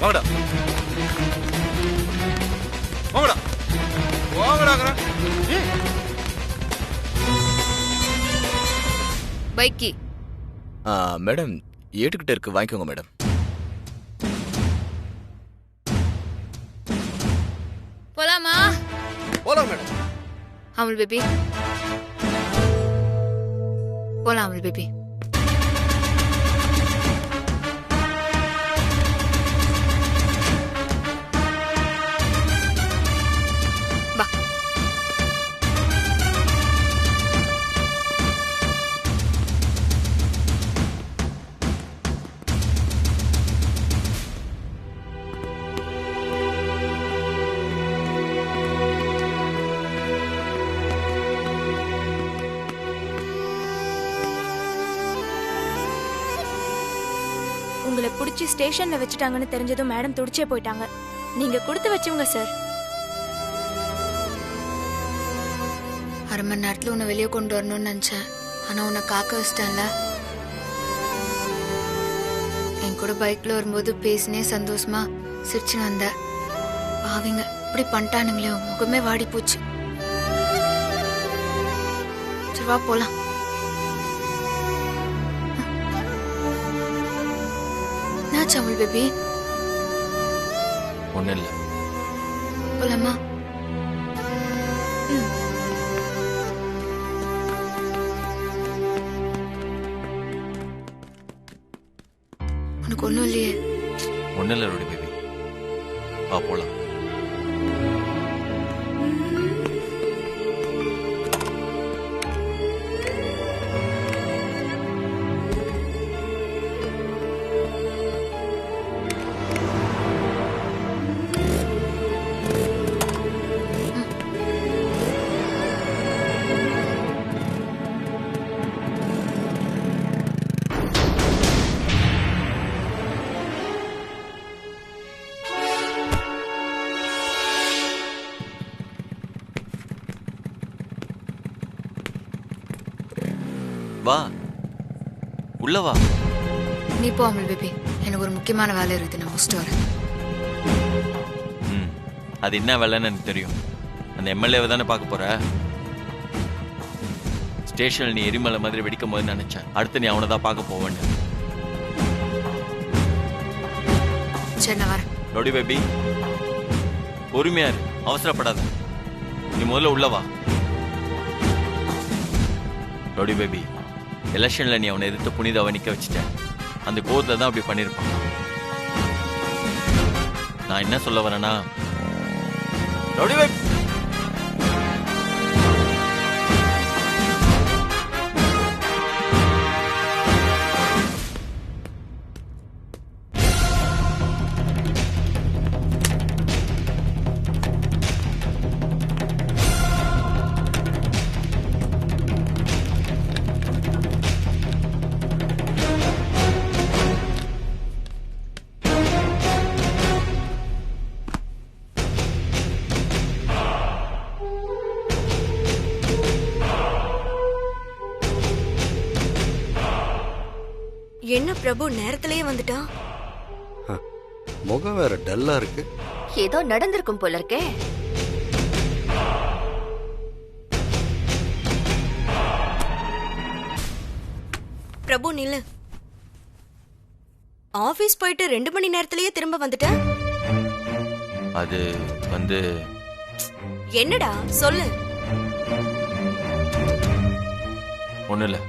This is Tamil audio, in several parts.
வாங்கடா வாங்கடா வாங்கடாங்கற. பைக்கி மேடம் ஏட்டுக்கிட்ட இருக்கு, வாங்கிக்கோங்க மேடம். போலாமா? போலாம் மேடம். அமுல் பேபி போலாம். அமுல் பேபி வா. உங்களை பிடிச்சி ஸ்டேஷன்ல வச்சுட்டாங்கன்னு தெரிஞ்சதும் மேடம் துடிச்சே போயிட்டாங்க. நீங்க கொடுத்து வச்சவங்க சார். அரை மணி நேரத்துல உன்னை வெளியே கொண்டு வரணும்னு நினைச்சேன். ஆனா உன்னை காக்க வச்சிட்டேன்ல. என் கூட பைக்ல வரும்போது பேசினே சந்தோஷமா சிரிச்சுன்னு வந்த. பாவிங்க இப்படி பண்ணிட்டானுங்களே, முகமே வாடி போச்சு. சரி வா போலாம். என்னாச்சு அமுல் பேபி? ஒன்றும் இல்லை. போலாமா? உனக்கு ஒன்றும் இல்லையே? ஒன்றும் இல்லை ரோடி பேபி, வா போகலாம். வா உள்ள வா. நீ போ அமுல் பேபி, எனக்கு ஒரு முக்கியமான வேலை இருக்குது, நான் முடிச்சுட்டு வரேன். அது என்ன வேலைன்னு எனக்கு தெரியும். அந்த எம்எல்ஏவை தானே பார்க்க போற. ஸ்டேஷனில் நீ எரிமலை மாதிரி வெடிக்கும் போது நினைச்சேன் அடுத்து நீ அவனை தான் பார்க்க போவேன்னு. சரி நான் வரேன். ரோடி பேபி பொறுமையா இரு, அவசரப்படாத. நீ முதல்ல உள்ள வா. ரோடி பேபி, எலெக்ஷன்ல நீ அவனை எதிர்த்து புனிதாவை நிக்க வச்சுட்ட. அந்த கோவத்துல தான் அப்படி பண்ணிருப்பான். நான் என்ன சொல்ல வரேன்னா, ரோடி பேபி என்ன பிரபு நேரத்திலேயே வந்துட்டான்? முகம் வேற டல்லா இருக்கு. ஏதோ நடந்திருக்கும் போல இருக்கே. பிரபு நில்லு. ஆபீஸ் போயிட்டு 2 மணி நேரத்திலேயே திரும்ப வந்துட்ட. அது வந்து என்னடா சொல்லு. ஒண்ணும் இல்ல,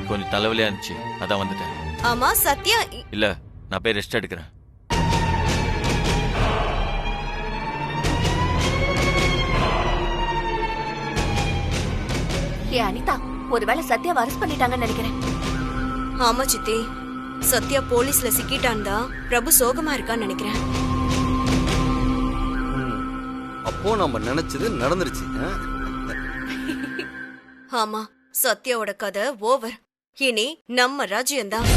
கொஞ்சம் தலைவலியா இருந்துச்சு, அதான் வந்துட்டேன். ஆமா சத்யா இல்ல, நான் போய் ரெஸ்ட் எடுக்கிறேன். ஏ அனிதா, ஒருவேளை சத்யாவை அரெஸ்ட் பண்ணிட்டாங்கன்னு நினைக்கிறேன். ஆமா சித்தி, சத்யா போலீஸ்ல சிக்கிட்டான்டா. பிரபு சோகமா இருக்கான்னு நினைக்கிறேன். அப்போ நம்ம நினைச்சது நடந்துருச்சு. ஆமா, சத்யாவோட கதை ஓவர். இனி நம்ம ராஜ்யம்தான்.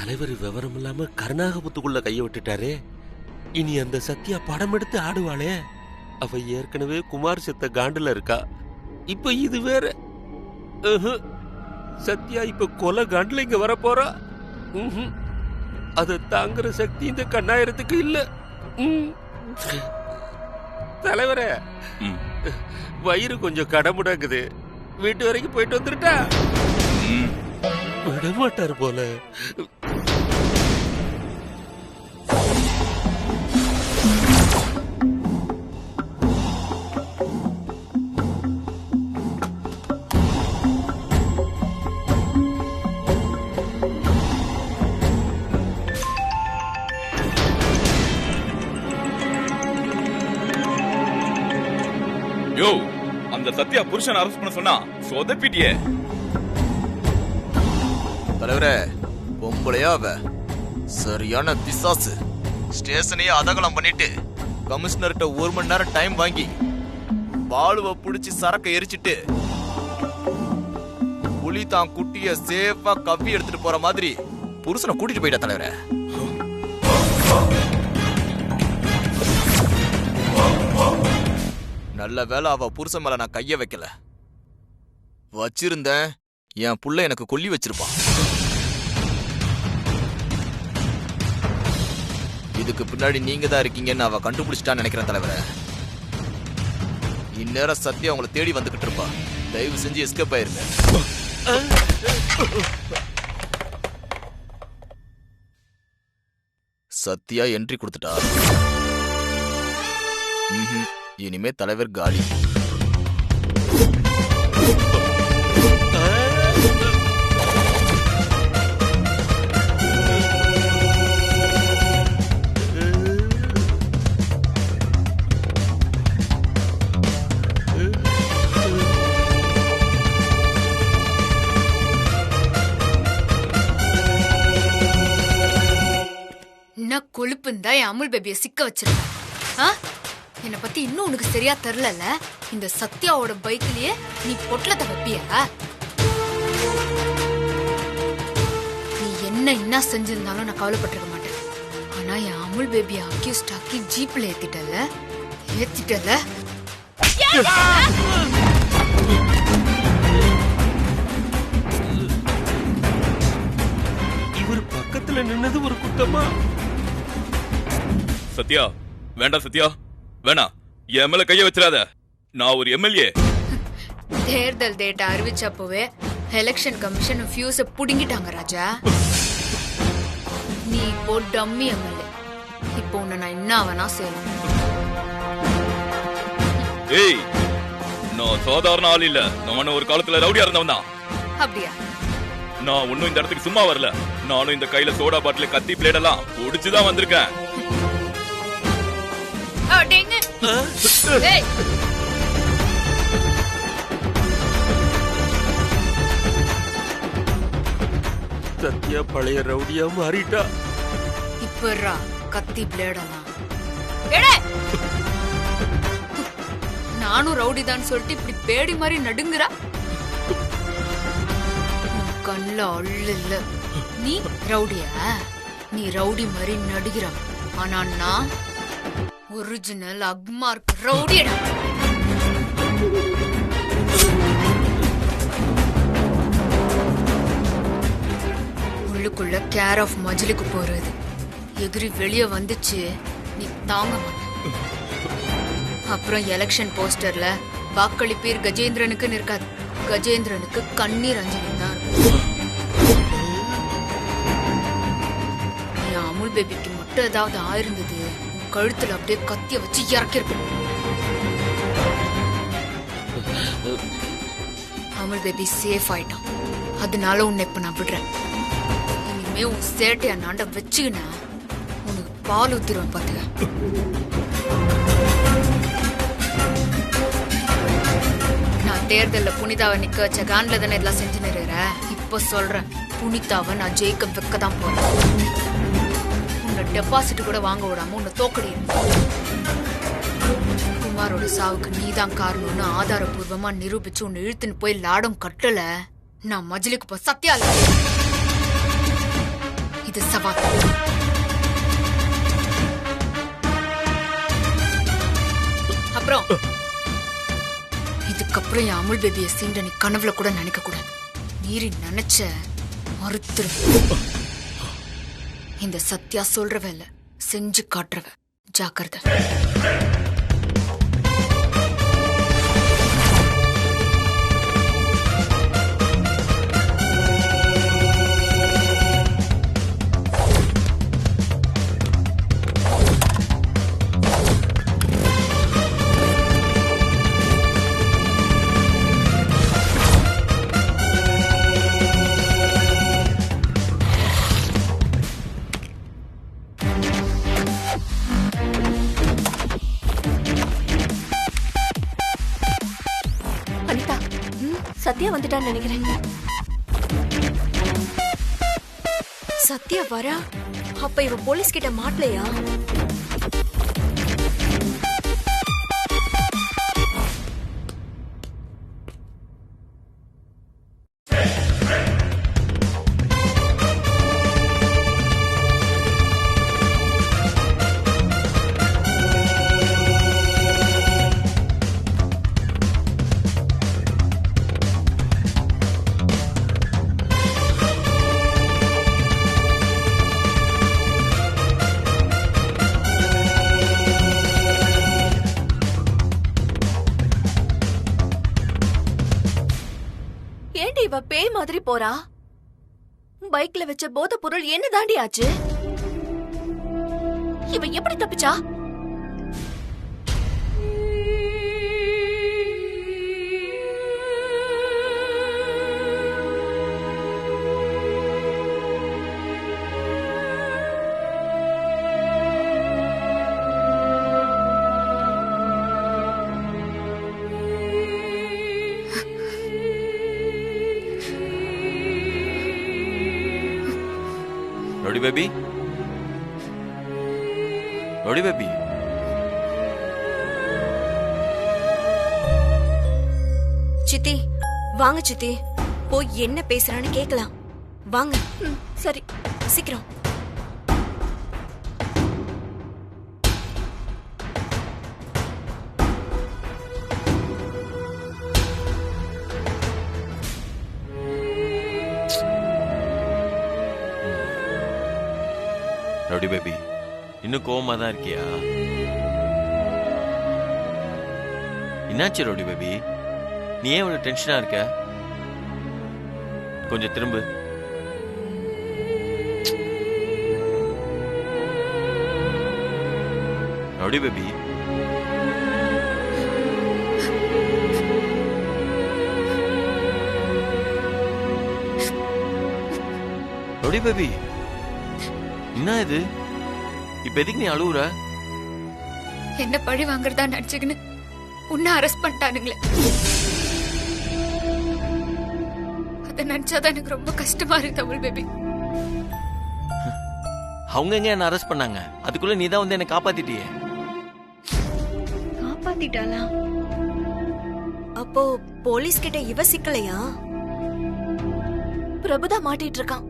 தலைவர் விவரம் இல்லாம கருணாகபுத்துக்குள்ள கைய விட்டுட்டாரே. இனி அந்த சத்யா படம் எடுத்து ஆடுவாளே. அவ ஏற்கனவே குமார் செத்த காண்டுல இருக்கா. இப்ப இது வேற. சத்யா இப்ப கொலை காண்டுல இங்க வர போறா. அதை தாங்குற சக்தி இந்த கண்ணாயிரத்துக்கு இல்ல. தலைவரே, வயிறு கொஞ்சம் கடமுடாக்குது. வீட்டு வரைக்கும் போயிட்டு வந்துட்டா விட மாட்டார் போல. யோ, அந்த சத்யா புருஷன் அரெஸ்ட் பண்ண சொன்னா சொதப்பிட்டியே. தலைவரே, பொம்பளையா அவ சரியான பிசாசு. ஸ்டேஷனையே அதகலம் பண்ணிட்டு கமிஷனர்கிட்ட 1 மணி நேரம் டைம் வாங்கி பாலுவ புடிச்சு சரக்க எரிச்சிட்டு புலி தான் குட்டிய சேஃபா கவ்வி எடுத்துட்டு போற மாதிரி புருஷனை கூட்டிட்டு போயிட்டா தலைவரே. நல்ல வேளை அவ புருஷன் மேல நான் கைய வைக்கல. வச்சிருந்தேன், என் புள்ள எனக்கு கொல்லி வச்சிருப்பான். இதுக்கு பின்னாடி நீங்க தான் இருக்கீங்கன்னு அவ கண்டுபிடிச்சிட்டான்னு நினைக்கிறேன் தலைவரே. இந்நேரம் சத்யா உங்களை தேடி வந்துகிட்டு இருப்பா. தயவு செஞ்சு எஸ்கேப் ஆயிருங்க. சத்யா என்ட்ரி கொடுத்துட்டா. இனிமே தலைவர் காலி. என்ன கொழுப்புந்தா என் அமுல் பேபியை சிக்க வச்சிருக்க. என்னை பத்தி இன்னும் உனக்கு சரியா தெரியல. இந்த சத்யாவோட பைக்லயே நீ பொட்டலத்தை வைப்பியா? நீ என்ன செஞ்சிருந்தாலும் நான் கவலைப்பட்டிருக்க மாட்டேன். ஆனா என் அமுல் பேபியை அக்யூஸ்ட் ஆக்கி ஜீப்ல ஏத்திட்டல. இவர் பக்கத்துல நின்னது ஒரு குத்தமா? சத்யா, வேண்டாம் சத்யா, வேணாம். என் மேல கைய வச்சிடாத. நான் ஒரு எம்எல்ஏ. தேர்தல் டேட்டா அறிவிச்சப்பவே எலெக்ஷன் கமிஷன் ஃபியூஸ புடுங்கிட்டாங்க ராஜா. நீ இப்போ டம்மி எம்எல்ஏ. இப்போ உன்னை நான் என்ன வேணா செய்யலாம். ஏய், நான் சாதாரண ஆள் இல்ல. நான் ஒரு காலத்துல ரவுடியா இருந்தவன் தான். அப்படியா? நான் ஒன்னும் இந்த இடத்துக்கு சும்மா வரல. நானும் இந்த கையில சோடா பாட்டில் கத்தி பிளேட் எல்லாம் ஒடிச்சுதான் வந்திருக்கேன். சத்யா பழைய ரவுடியா மாறிட்டா. இப்ப கத்தி பிளேடெல்லாம் நானும் ரவுடி தான் சொல்லிட்டு இப்படி பேடி மாதிரி நடுங்குறா. கண்ணுல அள்ளு இல்ல. நீ ரவுடியா? நீ ரவுடி மாதிரி நடுகிற. ஆனா நான் ஒரிஜினல் அக்மார்க் ரவுடியடா. உள்ளுக்குள்ள கேர் ஆஃப் மஜிலுக்கு போறது. எகிரி வெளியே வந்துச்சு நீ தாங்க மாட்ட. அப்புறம் எலெக்ஷன் போஸ்டர்ல வாக்களிப்பீர் கஜேந்திரனுக்கு இருக்காது. கஜேந்திரனுக்கு கண்ணீர் அஞ்சலி தான். என் அமுல் பேபிக்கு மட்டும் ஏதாவது ஆயிருந்தது, கழுத்துல அப்படியே கத்திய வச்சு இறக்கிருப்பேன். அமுல் பேபி சேஃப் ஆயிட்டான். அதனால உன்னை இப்ப நான் விடுறேன். இனிமே உன் சேட்டைய நாண்ட வச்சுக்கின உனக்கு பால் ஊத்திருவேன் பாத்துக்க. நான் தேர்தல்ல புனிதாவை நிக்க வச்ச கான்ல தானே இதெல்லாம் செஞ்சு நிறுற. இப்ப சொல்றேன், புனிதாவை நான் ஜெயிக்க வைக்கதான் போறேன். உன்னை டெபாசிட் கூட வாங்க விடாம உன்னை தோக்கடி. குமாரோட சாவுக்கு நீதான் காரணம்னு ஆதாரபூர்வமா நிரூபிச்சு உன்னை இழுத்துன்னு போய் லாடம் கட்டல. நான் மஜிலுக்கு போ சத்தியால. இத இது சவால். அப்புறம் இதுக்கப்புறம் என் அமுல் பேபியை சீண்ட நீ கனவுல கூட நினைக்க கூடாது. மீறி நினைச்ச மறுத்துரு. இந்த சத்யா சொல்றவ இல்ல, செஞ்சு காட்டுறவ. ஜாக்கிரதை. அனிதா, சத்யா வந்துட்டான்னு நினைக்கிறேன். சத்யா வரா? அப்ப இவ போலீஸ் கிட்ட மாட்டலையா? ஏண்டி இவ பேய் மாதிரி போறா? பைக்ல வச்ச போதை பொருள் என்ன தாண்டி ஆச்சு? இவ எப்படி தப்பிச்சா? Rowdy baby, rowdy baby. சித்தி வாங்க சித்தி, போய் என்ன பேசுறான்னு கேக்கலாம். வாங்க. சரி, சீக்கிரம். ரவுடி பேபி, இன்னும் கோவமா தான் இருக்கியா? என்னாச்சு ரவுடி பேபி? நீ ஏன் இவ்வளவு டென்ஷனா இருக்க? கொஞ்சம் திரும்பு. ரவுடி பேபி, ரவுடி பேபி, என்ன இது? இப்ப எதுக்கு நீ அழுவுற? என்ன பழி வாங்குறதா நினைச்சுக்கின்னு உன்னை அரெஸ்ட் பண்ணிட்டானுங்களே. அத நினைச்சாதான் எனக்கு ரொம்ப கஷ்டமா இருக்கு அமுல் பேபி. அவங்க எங்க என்ன அரெஸ்ட் பண்ணாங்க? அதுக்குள்ள நீ தான் வந்து என்ன காப்பாத்திட்டியே. காப்பாத்திட்டாளா? அப்போ போலீஸ் கிட்ட இவ சிக்கலையா? பிரபுதான் மாட்டிட்டு இருக்கான்.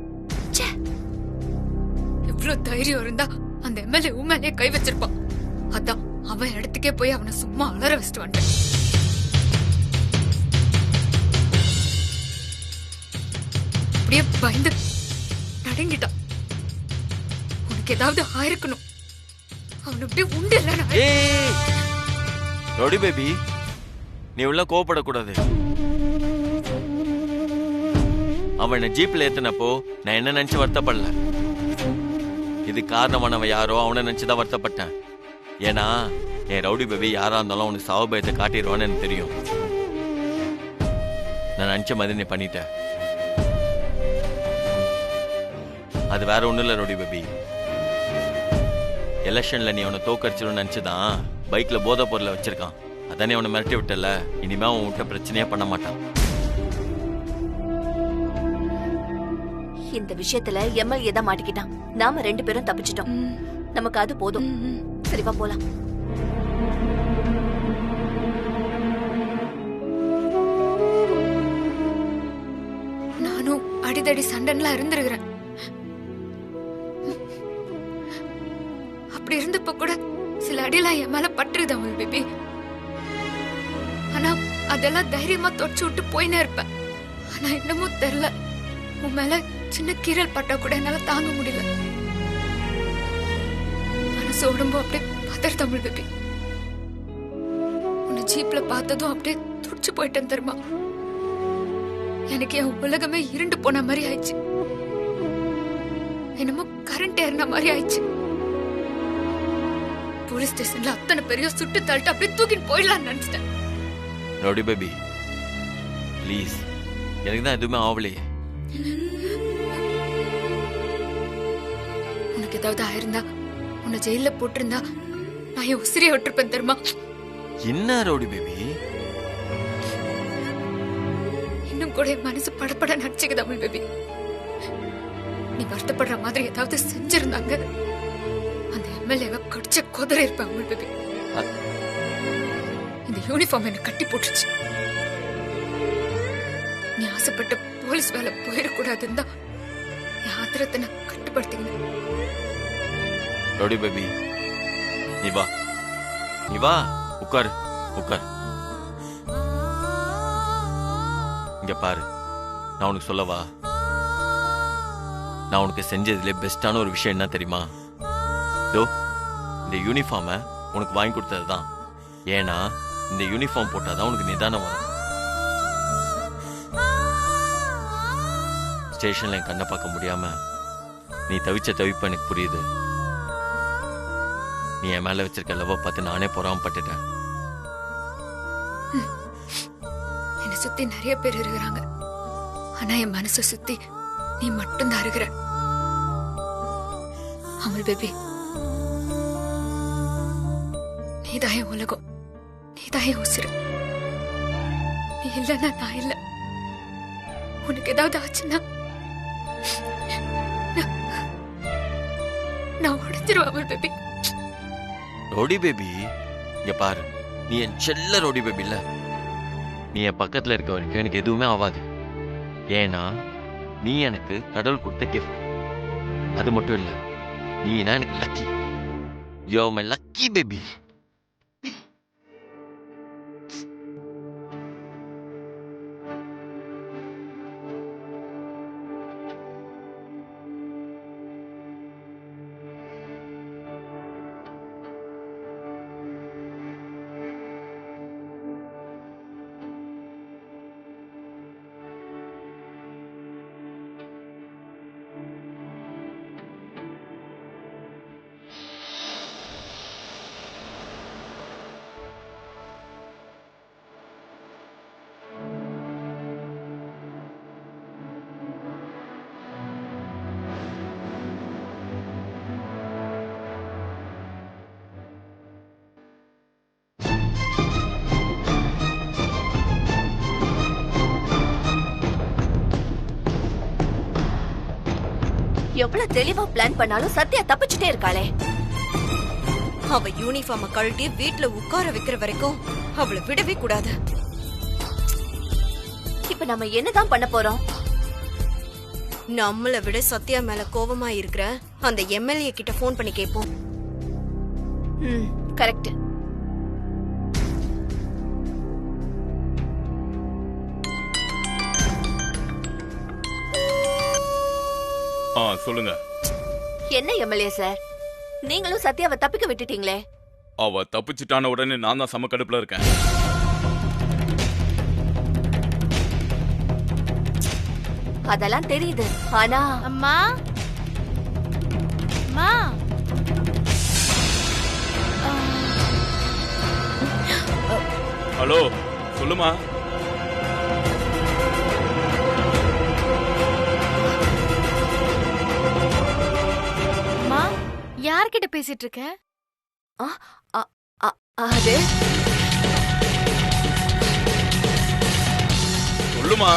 இவ்வளவு தைரியம் இருந்தா அந்த எம்எல்ஏ உண்மையிலே கை வச்சிருப்பான். அதான் அவன் இடத்துக்கே போய் அவனை சும்மா அலற வச்சுட்டு வந்துட்டேன். அப்படியே பயந்து நடுங்கிட்டான். உனக்கு ஏதாவது ஆயிருக்கணும். அவன் அப்படியே உண்டு இல்ல. ஏய் ரவுடி பேபி, நீ உள்ள கோவப்படக்கூடாது. அவனை ஜீப்ல ஏத்தினப்போ நான் என்ன நினைச்சு வருத்தப்படல. இது காரணமானவன் யாரோ அவனை நினைச்சுதான் வருத்தப்பட்டேன். ஏன்னா என் ரவுடி பேபி யாரா இருந்தாலும் அவனுக்கு சாவு பயத்தை காட்டிடுவான்னு எனக்கு தெரியும். நான் நினைச்ச மாதிரி நீ பண்ணிட்டேன். அது வேற ஒண்ணும் இல்ல ரவுடி பேபி. எலெக்ஷன்ல நீ அவனை தோக்கடிச்சிடும் நினைச்சுதான் பைக்ல போதை பொருளை வச்சிருக்கான். அதானே அவனை மிரட்டி விட்டல. இனிமே அவன் விட்ட பிரச்சனையே பண்ண மாட்டான். இந்த விஷயத்துல எம்எல்ஏ தான் மாட்டிக்கிட்டான். நாம 2 பேரும் தப்பிச்சிட்டோம். நமக்கு அது போதும். சரிவா போலாம். நானும் அடிதடி சண்டைலாம் இருந்திருக்கிறேன். அடியெல்லாம் என் மேல பட்டுருது அமுல் பேபி. ஆனா அதெல்லாம் தைரியமா தொடச்சு விட்டு போயினே இருப்பேன். ஆனா என்னமோ தெரியல, உன் மேல சின்ன கீரல் பட்டா கூட என்னால தாங்க முடியல. மனசு உடம்பு அப்படியே பதறுது அமுல் பேபி. உன்னை ஜீப்ல பார்த்ததும் அப்படியே துடிச்சு போயிட்டேன் தெரியுமா. எனக்கு என் உலகமே இருண்டு போன மாதிரி ஆயிடுச்சு. என்னமோ கரண்ட் ஏறின மாதிரி ஆயிடுச்சு. போலீஸ் ஸ்டேஷன்ல அத்தனை பெரிய சுட்டு தள்ளிட்டு அப்படியே தூக்கிட்டு போயிடலாம்னு நினைச்சிட்டேன். ரவுடி பேபி ப்ளீஸ், எனக்கு தான் எதுவுமே ஆகலையே. உனக்கு ஏதாவது ஆயிருந்தா, உன்னை ஜெயில போட்டிருந்தா நான் என் உசிரியை விட்டுருப்பேன் தெரியுமா. என்ன ரவுடி பேபி? இன்னும் கூட என் மனசு படப்பட நடிச்சுக்குது அமுல் பேபி. நீ வருத்தப்படுற மாதிரி ஏதாவது செஞ்சிருந்தாங்க, அந்த எம்எல்ஏவை கடிச்ச கொதற இருப்பேன் அமுல் பேபி. இந்த யூனிஃபார்ம் என்ன கட்டி போட்டுருச்சு. நீ ஆசைப்பட்ட போலீஸ் வேலை போயிடக்கூடாதுன்னு தான் என் ஆத்திரத்தை நான் கட்டுப்படுத்திக்கணும். ரவுடி பேபி நீ வா, நீ வா, உட்காரு உட்காரு. இங்க பாரு, நான் உனக்கு சொல்லவா, நான் உனக்கு செஞ்சதுல பெஸ்டான ஒரு விஷயம் என்ன தெரியுமா? இதோ இந்த யூனிஃபார்மை உனக்கு வாங்கி கொடுத்ததுதான். ஏன்னா இந்த யூனிஃபார்ம் போட்டாதான் உனக்கு நிதானம் வரும். ஸ்டேஷன்ல என் கண்ணை பார்க்க முடியாம நீ தவிச்ச தவிப்ப எனக்கு புரியுது. நீ என் மேல வச்சிருக்க லவ் பார்த்து நானே பொறாமப்பட்டுட்டேன். என்னை சுத்தி நிறைய பேர் இருக்கிறாங்க, ஆனா என் மனசை சுத்தி நீ மட்டும்தான் இருக்கிற அமுல் பேபி. நீதான் என் உலகம், நீதான் என் உசிறு. நீ இல்லைன்னா நான் இல்ல. உனக்கு ஏதாவது ஆச்சுன்னா நான் உடைஞ்சிருவேன் அமுல் பேபி. ரோடி பேபி இங்க பாரு, நீ என் செல்ல ரோடி பேபி இல்ல. நீ என் பக்கத்துல இருக்க வரைக்கும் எனக்கு எதுவுமே ஆகாது. ஏன்னா நீ எனக்கு கடவுள் கொடுத்த கிஃப்ட். அது மட்டும் இல்ல, நீனா எனக்கு lucky. You are my lucky baby. எவ்வளவு தெளிவா பிளான் பண்ணாலும் சத்யா தப்பிச்சுட்டே இருக்காளே. அவ யூனிஃபார்ம கழட்டி வீட்டுல உட்கார வைக்கிற வரைக்கும் அவளை விடவே கூடாது. இப்ப நம்ம என்னதான் பண்ண போறோம்? நம்மளை விட சத்யா மேல கோவமா இருக்கிற அந்த எம்எல்ஏ கிட்ட போன் பண்ணி கேட்போம். கரெக்ட். சொல்லுங்க. என்ன எம்எல்ஏ சார், நீங்களும் சத்யாவை தப்பிக்க விட்டுட்டீங்களே. அவ தப்பிச்சுட்டான உடனே நான் தான் சம கடுப்புல இருக்கேன். அதெல்லாம் தெரியுது, ஆனா அம்மா அம்மா ஹலோ, சொல்லுமா. யார்கிட்ட பேசிட்டு இருக்க? அது சொல்லுமா.